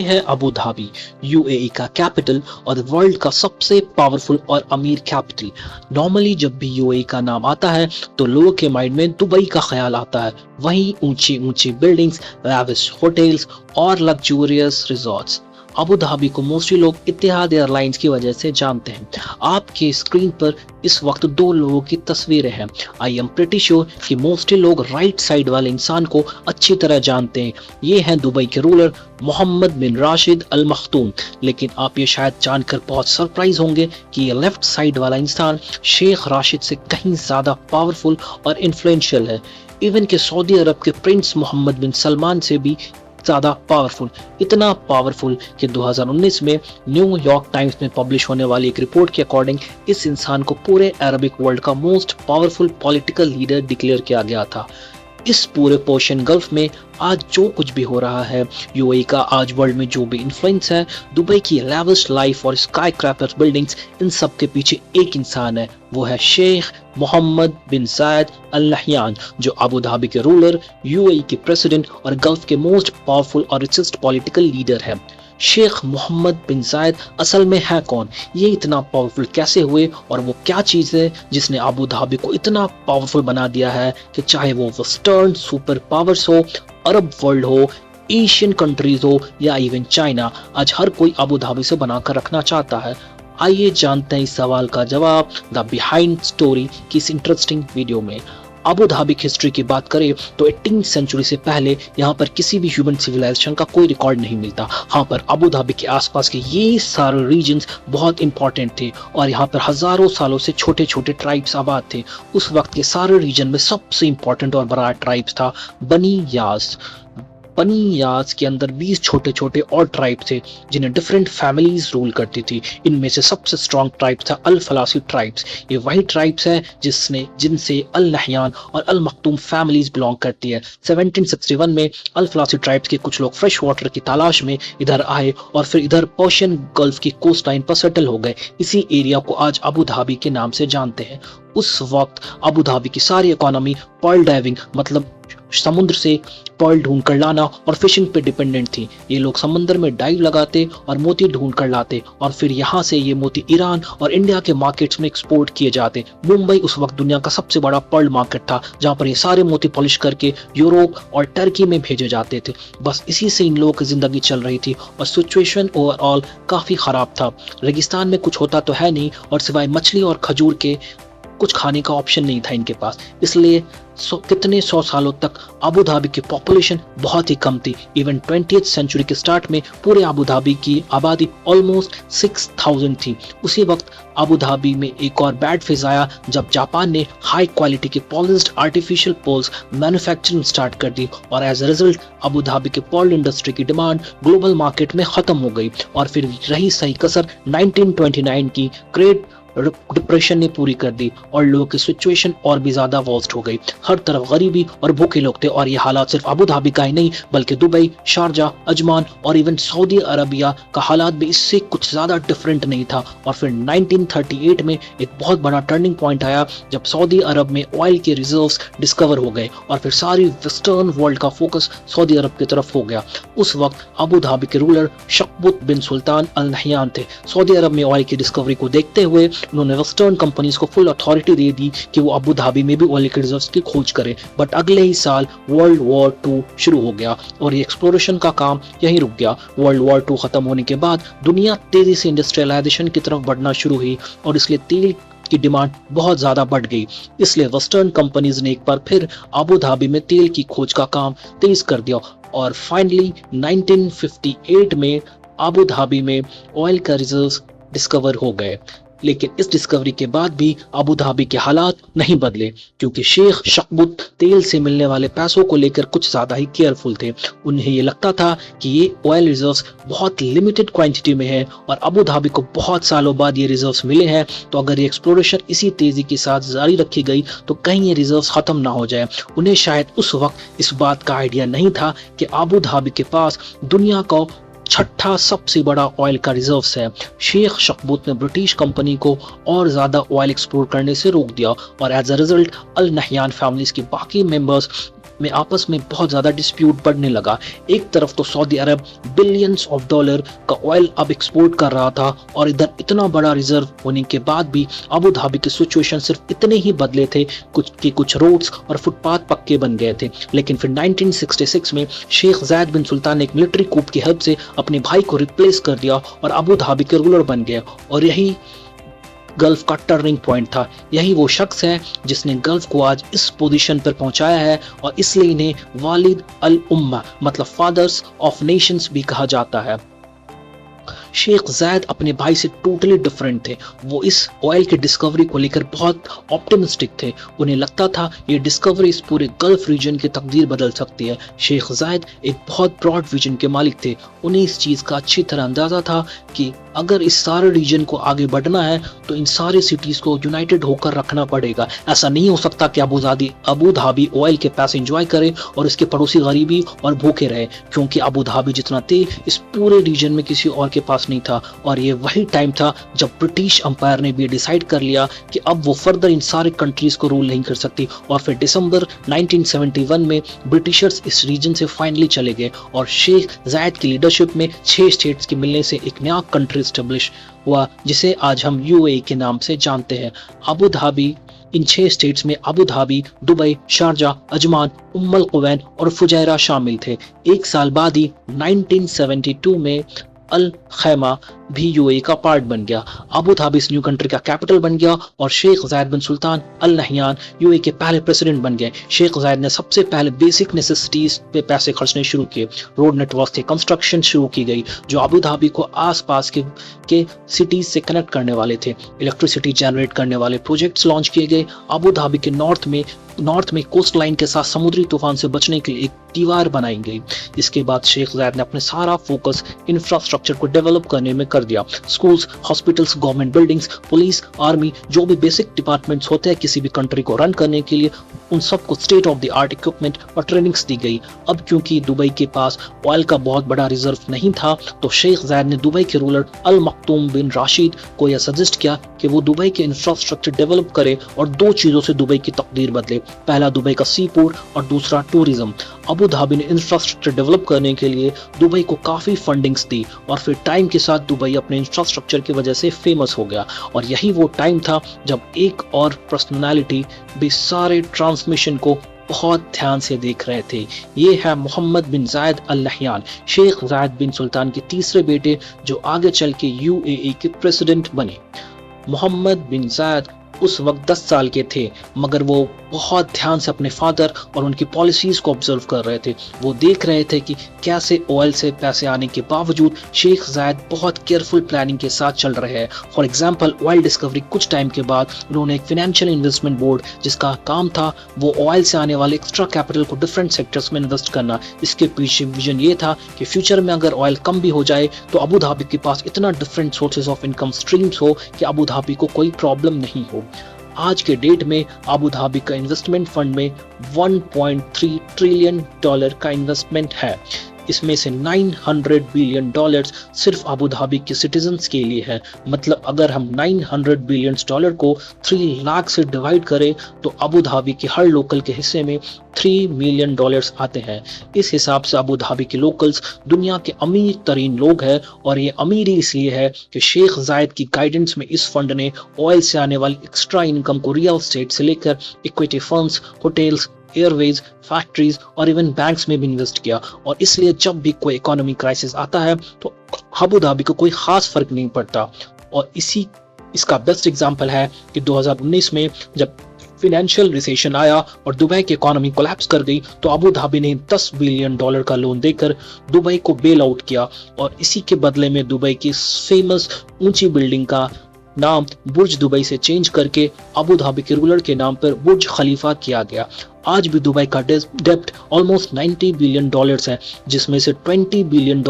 है Abu Dhabi, UAE का capital और वर्ल्ड का सबसे पावरफुल और अमीर कैपिटल। नॉर्मली जब भी यूएई का नाम आता है तो लोगों के माइंड में दुबई का ख्याल आता है, वहीं ऊंची ऊंची बिल्डिंग्स, लैविश होटल्स और लग्जूरियस रिजॉर्ट्स। अबू धाबी को मोस्टली लोग इतिहाद एयरलाइंस की वजह से जानते हैं। आपकी स्क्रीन पर इस वक्त दो लोगों की तस्वीरें हैं। आई एम प्रिटी श्योर कि मोस्टली लोग राइट साइड वाले इंसान को अच्छी तरह जानते हैं। ये हैं दुबई के रूलर मोहम्मद बिन राशिद अल मख्तूम। लेकिन आप ये शायद जानकर बहुत सरप्राइज होंगे कि ये लेफ्ट साइड वाला इंसान शेख राशिद से कहीं ज्यादा पावरफुल और इन्फ्लुएंशियल है। इवन के सऊदी अरब के प्रिंस मोहम्मद बिन सलमान से भी ज्यादा पावरफुल। इतना पावरफुल कि 2019 में न्यूयॉर्क टाइम्स में पब्लिश होने वाली एक रिपोर्ट के अकॉर्डिंग इस इंसान को पूरे अरबिक वर्ल्ड का most powerful political leader declare किया गया था। इस पूरे पर्शियन गल्फ में आज जो कुछ भी हो रहा है, यूएई का आज वर्ल्ड में जो भी इन्फ्लुएंस है, दुबई की लैविश लाइफ और स्काई क्रैपर बिल्डिंग्स, इन सब के पीछे एक इंसान है। वो है शेख मोहम्मद बिन जायद अल नहयान, जो अबू धाबी के रूलर, यूएई के प्रेसिडेंट और गल्फ के मोस्ट पावरफुल और रिचेस्ट पॉलिटिकल लीडर है। शेख मोहम्मद बिन जायद असल में है कौन, ये इतना पावरफुल कैसे हुए और वो क्या चीज़ है जिसने अबू धाबी को इतना पावरफुल बना दिया है कि चाहे वो वेस्टर्न सुपर पावर्स हो, अरब वर्ल्ड हो, एशियन कंट्रीज हो या इवन चाइना, आज हर कोई अबू धाबी से बनाकर रखना चाहता है। आइए जानते हैं इस सवाल का जवाब द बिहाइंड स्टोरी की इस इंटरेस्टिंग वीडियो में। अबू धाबी की हिस्ट्री की बात करें तो 18वीं सेंचुरी से पहले यहाँ पर किसी भी ह्यूमन सिविलाइजेशन का कोई रिकॉर्ड नहीं मिलता। हाँ, पर अबू धाबी के आसपास के ये सारे रीजन्स बहुत इंपॉर्टेंट थे और यहाँ पर हजारों सालों से छोटे छोटे ट्राइब्स आबाद थे। उस वक्त के सारे रीजन में सबसे इंपॉर्टेंट और बड़ा ट्राइब्स था बनी यास। बनी यास के अंदर 20 छोटे छोटे और ट्राइब थे जिन्हें डिफरेंट फैमिलीज रूल करती थी। इनमें से सबसे स्ट्रॉन्ग ट्राइब था अल फलासी ट्राइब्स। ये वही ट्राइब्स हैं जिनसे अल नहयान और अल मखतूम फैमिलीज बिलोंग करती है। 1761 में अल फलासी ट्राइब्स के कुछ लोग फ्रेश वाटर की तलाश में इधर आए और फिर इधर पर्शियन गल्फ की कोस्ट लाइन पर सेटल हो गए। इसी एरिया को आज अबू धाबी के नाम से जानते हैं। उस वक्त अबू धाबी की सारी इकोनॉमी पर्ल डाइविंग, मतलब समुद्र से पर्ल ढूंढ कर लाना और फिशिंग पे डिपेंडेंट थी। ये लोग समंदर में डाइव लगाते और मोती ढूंढ कर लाते और फिर यहाँ से ये मोती ईरान और इंडिया के मार्केट्स में एक्सपोर्ट किए जाते। मुंबई उस वक्त दुनिया का सबसे बड़ा पर्ल मार्केट था, जहाँ पर ये सारे मोती पॉलिश करके यूरोप और टर्की में भेजे जाते थे। बस इसी से इन लोगों की जिंदगी चल रही थी और सिचुएशन ओवरऑल काफी खराब था। रेगिस्तान में कुछ होता तो है नहीं और सिवाय मछली और खजूर के कुछ खाने का ऑप्शन नहीं था इनके पास। इसलिए कितने 100 सालों तक अबू धाबी की पॉपुलेशन बहुत ही कम थी। इवन 20th सेंचुरी के स्टार्ट में पूरे अबू धाबी की आबादी ऑलमोस्ट 6000 थी। उसी वक्त अबू धाबी में एक और बैड फेज आया जब जापान ने हाई क्वालिटी के polished artificial pearls manufacturing start कर दी और as a result Abu Dhabi के पर्ल इंडस्ट्री की डिमांड ग्लोबल मार्केट में खत्म हो गई। और फिर रही सही कसर 1929 की ग्रेट डिप्रेशन ने पूरी कर दी और लोगों की सिचुएशन और भी ज्यादा वर्स्ट हो गई। हर तरफ गरीबी और भूखे लोग थे और ये हालात सिर्फ अबू धाबी का ही नहीं बल्कि दुबई, शारजा, अजमान और इवन सऊदी अरबिया का हालात भी इससे कुछ ज्यादा डिफरेंट नहीं था। और फिर 1938 में एक बहुत बड़ा टर्निंग पॉइंट आया जब सऊदी अरब में ऑयल के रिजर्व्स डिस्कवर हो गए और फिर सारी वेस्टर्न वर्ल्ड का फोकस सऊदी अरब की तरफ हो गया। उस वक्त अबू धाबी के रूलर शक्बुत बिन सुल्तान अल नहयान थे। सऊदी अरब में ऑयल की डिस्कवरी को देखते हुए उन्होंने वेस्टर्न कंपनीज को फुल अथॉरिटी दे दी कि वो अबू धाबी में भी ऑयल के रिजर्व्स की खोज करें। बट अगले ही साल वर्ल्ड वॉर 2 शुरू हो गया और ये एक्सप्लोरेशन का काम यहीं रुक गया। वर्ल्ड वॉर 2 खत्म होने के बाद दुनिया तेजी से इंडस्ट्रियलाइजेशन की तरफ बढ़ना शुरू हुई और इसलिए तेल की डिमांड बहुत ज्यादा बढ़ गई। इसलिए वेस्टर्न कंपनीज ने एक बार फिर अबू धाबी में तेल की खोज का काम तेज कर दिया और फाइनली 1958 में अबू धाबी में ऑयल का रिजर्व्स डिस्कवर हो गए। लेकिन इस डिस्कवरी के बाद भी अबू धाबी के हालात नहीं बदले क्योंकि शेख शक्बुत तेल से मिलने वाले पैसों को लेकर कुछ ज्यादा ही केयरफुल थे। उन्हें ये लगता था कि ये ऑयल रिजर्व्स बहुत लिमिटेड क्वांटिटी में है और अबू धाबी को बहुत सालों बाद ये रिजर्व्स मिले हैं, तो अगर ये एक्सप्लोरेशन इसी तेजी के साथ जारी रखी गई तो कहीं ये रिजर्व्स खत्म ना हो जाए। उन्हें शायद उस वक्त इस बात का आइडिया नहीं था कि अबू धाबी के पास दुनिया का छठा सबसे बड़ा ऑयल का रिजर्व्स है। शेख शक्बुत ने ब्रिटिश कंपनी को और ज्यादा ऑयल एक्सप्लोर करने से रोक दिया और as a result Al Nahyan families की बाकी मेंबर्स में आपस में बहुत ज़्यादा डिस्प्यूट बढ़ने लगा। एक तरफ तो Saudi Arab billions of dollar का ऑयल अब एक्सपोर्ट कर रहा था और इधर इतना बड़ा रिजर्व होने के बाद भी अबू धाबी की सिचुएशन सिर्फ इतने ही बदले थे कुछ रोड्स और फुटपाथ पक्के बन गए थे। लेकिन फिर 1966 में शेख ज़ायद बिन सुल्तान ने एक मिलिट्री कूप की हेल्प से अपने भाई को रिप्लेस कर दिया और अबू धाबी के रूलर बन गए। और यही गल्फ का टर्निंग पॉइंट था। यही वो शख्स है जिसने गल्फ को आज इस पोजीशन पर पहुंचाया है और इसलिए इन्हें वालिद अल उम्मा मतलब फादर्स ऑफ नेशंस भी कहा जाता है। शेख ज़ायद अपने भाई से टोटली डिफरेंट थे। वो इस ऑयल की डिस्कवरी को लेकर बहुत ऑप्टिमिस्टिक थे। उन्हें लगता था ये डिस्कवरी इस पूरे गल्फ रीजन की तकदीर बदल सकती है। शेख ज़ायद एक बहुत ब्रॉड विजन के मालिक थे। उन्हें इस चीज़ का अच्छी तरह अंदाज़ा था कि अगर इस सारे रीजन को आगे बढ़ना है तो इन सारे सिटीज़ को यूनाइटेड होकर रखना पड़ेगा। ऐसा नहीं हो सकता कि अबू धाबी ऑयल के पैसे एंजॉय करे और इसके पड़ोसी गरीबी और भूखे रहे, क्योंकि अबू धाबी जितना तेल इस पूरे रीजन में किसी और के पास नहीं था। और ये वही टाइम था जब ब्रिटिश अंपायर ने भी डिसाइड कर लिया कि अब वो फर्दर इन सारे कंट्रीज को रूल नहीं कर सकती। और फिर दिसंबर 1971 में ब्रिटिशर्स इस रीजन से फाइनली चले गए और शेख ज़ायद की लीडरशिप में 6 स्टेट्स के मिलने से एक नया कंट्री एस्टेब्लिश हुआ जिसे आज हम यूएई के नाम से जानते हैं। अबू धाबी, इन 6 स्टेट्स में Abu Dhabi, Dubai, Sharjah, Ajman, Umm al Quwain और फुजैरा शामिल थे। एक साल बाद ही 1972 में अल खैमा भी यूएई का पार्ट बन गया। अबू धाबी इस न्यू कंट्री का कैपिटल बन गया और शेख ज़ायद बिन सुल्तान अल नहयान यूएई के पहले प्रेसिडेंट बन गए। शेख ज़ायद ने सबसे पहले बेसिक नेसेसिटीज पे पैसे खर्चने शुरू किए। रोड नेटवर्क की कंस्ट्रक्शन शुरू की गई जो अबू धाबी को आसपास के सिटीज से कनेक्ट करने वाले थे। इलेक्ट्रिसिटी जनरेट करने वाले प्रोजेक्ट्स लॉन्च किए गए। अबू धाबी के नॉर्थ में कोस्ट लाइन के साथ समुद्री तूफान से बचने के लिए एक दीवार बनाई गई। इसके बाद शेख ज़ायद ने अपने सारा फोकस इंफ्रास्ट्रक्चर को डेवलप करने में कर दिया। Schools, hospitals, government buildings, police, army, जो भी बेसिक डिपार्टमेंट्स होते हैं किसी भी कंट्री को रन करने के लिए, उन सबको state of the art equipment और ट्रेनिंग्स दी गई। अब क्योंकि दुबई के पास ऑयल का बहुत बड़ा रिजर्व नहीं था तो शेख ज़ायद ने दुबई के रूलर अल मक्तूम बिन राशिद को यह सजेस्ट किया कि वो दुबई के इंफ्रास्ट्रक्चर डेवलप करे और 2 चीज़ों से दुबई की तकदीर बदले। पहला दुबई का सी पोर्ट और दूसरा टूरिज्म। अबू धाबी ने इंफ्रास्ट्रक्चर डेवलप करने के लिए दुबई को काफ़ी फंडिंग्स दी और फिर टाइम के साथ दुबई अपने इंफ्रास्ट्रक्चर की वजह से फेमस हो गया। और यही वो टाइम था जब एक और पर्सनालिटी भी सारे ट्रांसमिशन को बहुत ध्यान से देख रहे थे। ये है मोहम्मद बिन ज़ायद अल नहयान, शेख ज़ायद बिन सुल्तान के तीसरे बेटे जो आगे चल के यूएई के प्रेसिडेंट बने। मोहम्मद बिन ज़ायद उस वक्त 10 साल के थे मगर वो बहुत ध्यान से अपने फादर और उनकी पॉलिसीज को ऑब्जर्व कर रहे थे। वो देख रहे थे कि कैसे ऑयल से पैसे आने के बावजूद शेख ज़ायद बहुत केयरफुल प्लानिंग के साथ चल रहे हैं। फॉर एग्जांपल ऑयल डिस्कवरी कुछ टाइम के बाद उन्होंने एक फाइनेंशियल इन्वेस्टमेंट बोर्ड जिसका काम था वो ऑयल से आने वाले एक्स्ट्रा कैपिटल को डिफरेंट सेक्टर्स में इन्वेस्ट करना। इसके पीछे विजन ये था कि फ्यूचर में अगर ऑयल कम भी हो जाए तो अबू धाबी के पास इतना different sources of income streams हो कि अबू धाबी को कोई प्रॉब्लम नहीं हो। आज के डेट में अबू धाबी का इन्वेस्टमेंट फंड में $1.3 ट्रिलियन का इन्वेस्टमेंट है। इसमें से $900 बिलियन सिर्फ अबू धाबी के सिटीजन्स के लिए है। मतलब अगर हम $900 बिलियन को 3 लाख से डिवाइड करें तो अबू धाबी के हर लोकल के हिस्से में $3 मिलियन आते हैं। इस हिसाब से अबू धाबी के लोकल्स दुनिया के अमीर तरीन लोग हैं और ये अमीरी इसलिए है कि शेख ज़ायद की गाइडेंस में इस फंड ने ऑयल से आने वाली एक्स्ट्रा इनकम को रियल एस्टेट से लेकर equity funds, hotels, Airways, factories और इवन बैंक्स में भी इन्वेस्ट किया। और इसलिए जब भी कोई इकोनॉमिक क्राइसिस आता है तो अबू धाबी को कोई खास फर्क नहीं पड़ता। और इसका बेस्ट एग्जांपल है कि 2019 में जब फाइनेंशियल रिसेशन आया और दुबई की इकोनॉमी कोलैप्स कर गई तो अबू धाबी ने $10 बिलियन का लोन देकर दुबई को बेल आउट किया और इसी के बदले में दुबई की फेमस ऊंची बिल्डिंग का नाम बुर्ज दुबई से चेंज करके अबू धाबी के रूलर के नाम पर बुर्ज खलीफा किया गया। आज भी दुबई का डेप्ट ऑलमोस्ट $90 बिलियन है जिसमें से $20 बिलियन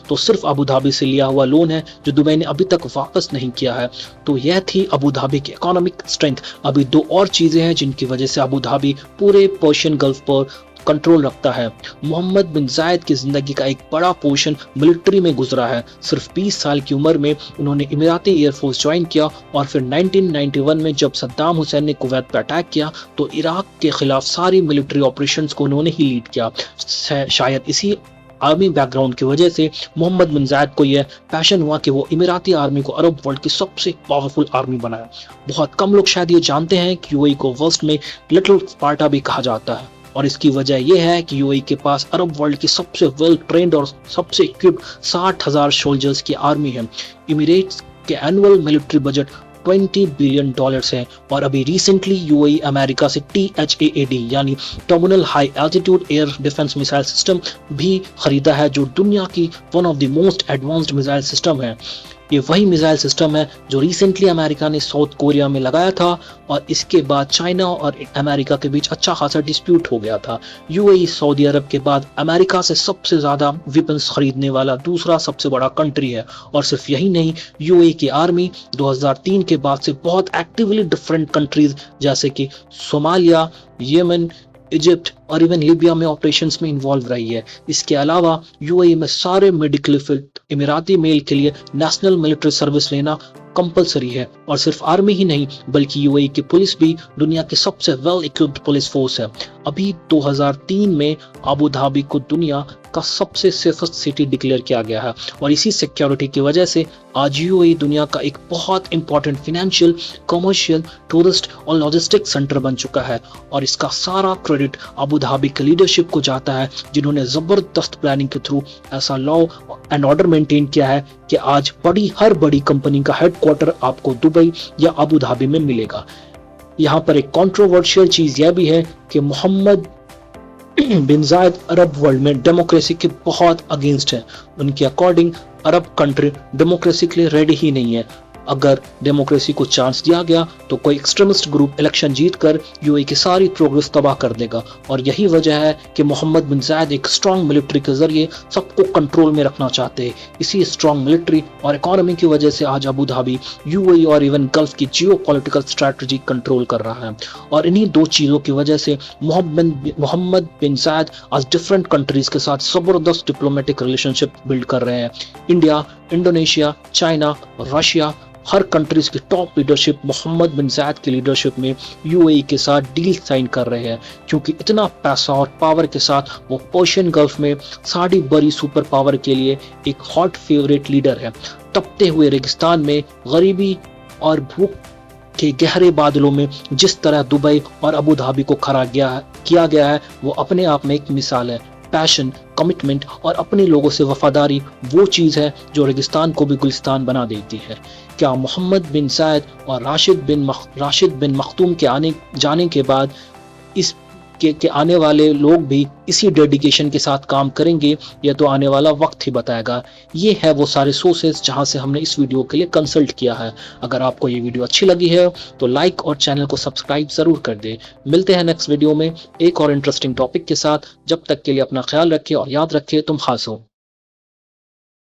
तो सिर्फ अबू धाबी से लिया हुआ लोन है जो दुबई ने अभी तक वापस नहीं किया है। तो यह थी अबू धाबी की इकोनॉमिक स्ट्रेंथ। अभी 2 और चीजें हैं जिनकी वजह से अबू धाबी पूरे पर्शियन गल्फ पर कंट्रोल रखता है। मोहम्मद बिन जायद की जिंदगी का एक बड़ा पोर्शन मिलिट्री में गुजरा है। सिर्फ 20 साल की उम्र में उन्होंने इमराती एयरफोर्स ज्वाइन किया और फिर 1991 में जब सद्दाम हुसैन ने कुवैत पर अटैक किया तो इराक के खिलाफ सारी मिलिट्री ऑपरेशंस को उन्होंने ही लीड किया। शायद इसी आर्मी बैकग्राउंड की वजह से मोहम्मद बिन जायद को यह पैशन हुआ कि वो इमराती आर्मी को अरब वर्ल्ड की सबसे पावरफुल आर्मी बनाए। बहुत कम लोग शायद ये जानते हैं कि यूएई को वर्स्ट में लिटिल स्पार्टा भी कहा जाता है और इसकी वजह यह है कि यूएई के पास अरब वर्ल्ड की सबसे वेल ट्रेंड और सबसे इक्विप्ड 60,000 सोल्जर्स की आर्मी है। इमिरेट्स के एनुअल मिलिट्री बजट $20 बिलियन है और अभी रिसेंटली यूएई अमेरिका से THAAD यानी terminal high altitude air defence missile system भी खरीदा है, जो दुनिया की one of the most advanced missile system है। ये वही मिसाइल सिस्टम है जो रिसेंटली अमेरिका ने साउथ कोरिया में लगाया था और इसके बाद चाइना और अमेरिका के बीच अच्छा खासा डिस्प्यूट हो गया था। यूएई सऊदी अरब के बाद अमेरिका से सबसे ज्यादा वेपन्स खरीदने वाला दूसरा सबसे बड़ा कंट्री है। और सिर्फ यही नहीं, यूएई की आर्मी 2003 के बाद से बहुत एक्टिवली डिफरेंट कंट्रीज जैसे कि सोमालिया, यमन, इजिप्ट और इवन लीबिया में ऑपरेशंस में इन्वॉल्व रही है। इसके अलावा यूएई में सारे मेडिकल फिट इमिराती मेल के लिए नेशनल मिलिट्री सर्विस लेना कंपलसरी है। और सिर्फ आर्मी ही नहीं बल्कि यूएई की पुलिस भी दुनिया की सबसे वेल इक्विप्ड पुलिस फोर्स है। अभी 2003 में अबू धाबी को दुनिया का सबसे सेफेस्ट सिटी डिक्लेयर किया गया है और इसी सिक्योरिटी की वजह से आज यूएई दुनिया का एक बहुत इंपॉर्टेंट फाइनेंशियल, कमर्शियल, टूरिस्ट और लॉजिस्टिक सेंटर बन चुका है। और इसका सारा क्रेडिट अबू धाबी के लीडरशिप को जाता है, जिन्होंने जबरदस्त प्लानिंग के थ्रू ऐसा लॉ एंड ऑर्डर मेंटेन किया है कि आज हर बड़ी कंपनी का हेडक्वार्टर आपको दुबई या अबू धाबी में मिलेगा। यहाँ पर एक कंट्रोवर्शियल चीज यह भी है कि मोहम्मद बिन जायद अरब वर्ल्ड में डेमोक्रेसी के बहुत अगेंस्ट है। उनके अकॉर्डिंग अरब कंट्री डेमोक्रेसी के लिए रेडी ही नहीं है। अगर डेमोक्रेसी को चांस दिया गया तो कोई एक्सट्रीमिस्ट ग्रुप इलेक्शन जीतकर यूएई की सारी प्रोग्रेस तबाह कर देगा। और यही वजह है कि मोहम्मद बिन जायद एक स्ट्रॉन्ग मिलिट्री के जरिए सबको कंट्रोल में रखना चाहते हैं। इसी स्ट्रॉन्ग मिलिट्री और इकोनॉमी की वजह से आज अबू धाबी यूएई और इवन गल्फ की जियोपॉलिटिकल स्ट्रैटेजी कंट्रोल कर रहा है। और इन्हीं दो चीजों की वजह से मोहम्मद बिन जायद आज डिफरेंट कंट्रीज के साथ जबरदस्त डिप्लोमेटिक रिलेशनशिप बिल्ड कर रहे हैं। इंडिया, इंडोनेशिया, चाइना, रशिया, हर कंट्रीज की टॉप लीडरशिप मोहम्मद बिन जायद की लीडरशिप में यूएई के साथ डील साइन कर रहे हैं, क्योंकि इतना पैसा और पावर के साथ वो पर्शियन गल्फ में सारी बड़ी सुपर पावर के लिए एक हॉट फेवरेट लीडर है। तपते हुए रेगिस्तान में गरीबी और भूख के गहरे बादलों में जिस तरह दुबई और अबू धाबी को खड़ा किया गया है वो अपने आप में एक मिसाल है। पैशन, कमिटमेंट और अपने लोगों से वफादारी वो चीज़ है जो रेगिस्तान को भी गुलिस्तान बना देती है। क्या मोहम्मद बिन जायद और राशिद बिन मखतूम के जाने के बाद इस के आने वाले लोग भी इसी डेडिकेशन के साथ काम करेंगे? यह तो आने वाला वक्त ही बताएगा। ये है वो सारे सोर्सेज जहां से हमने इस वीडियो के लिए कंसल्ट किया है। अगर आपको ये वीडियो अच्छी लगी है तो लाइक और चैनल को सब्सक्राइब जरूर कर दे। मिलते हैं नेक्स्ट वीडियो में एक और इंटरेस्टिंग टॉपिक के साथ। जब तक के लिए अपना ख्याल रखें और याद रखें तुम खास हो।